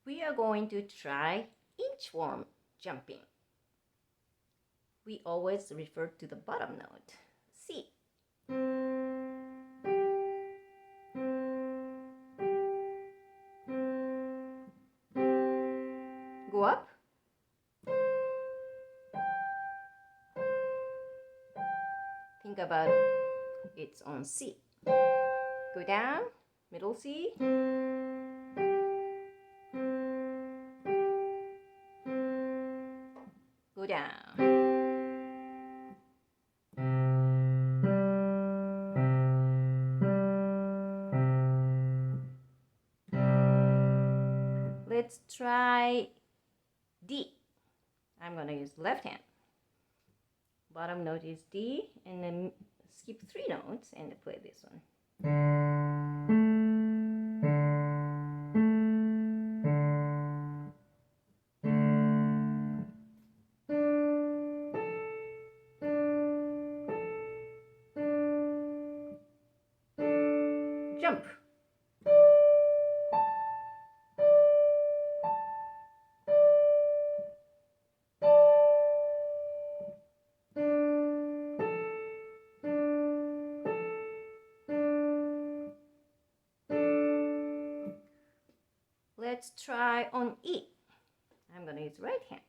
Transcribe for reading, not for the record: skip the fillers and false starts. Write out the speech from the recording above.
we are going to try inchworm jumping. We always refer to the bottom note, C. Go up. Think about it's on C. Go down, middle C. Go down. Let's try D. I'm going to use left hand. Bottom note is D, and then skip 3 notes and play this one. Jump. Let's try on E. I'm going to use right hand.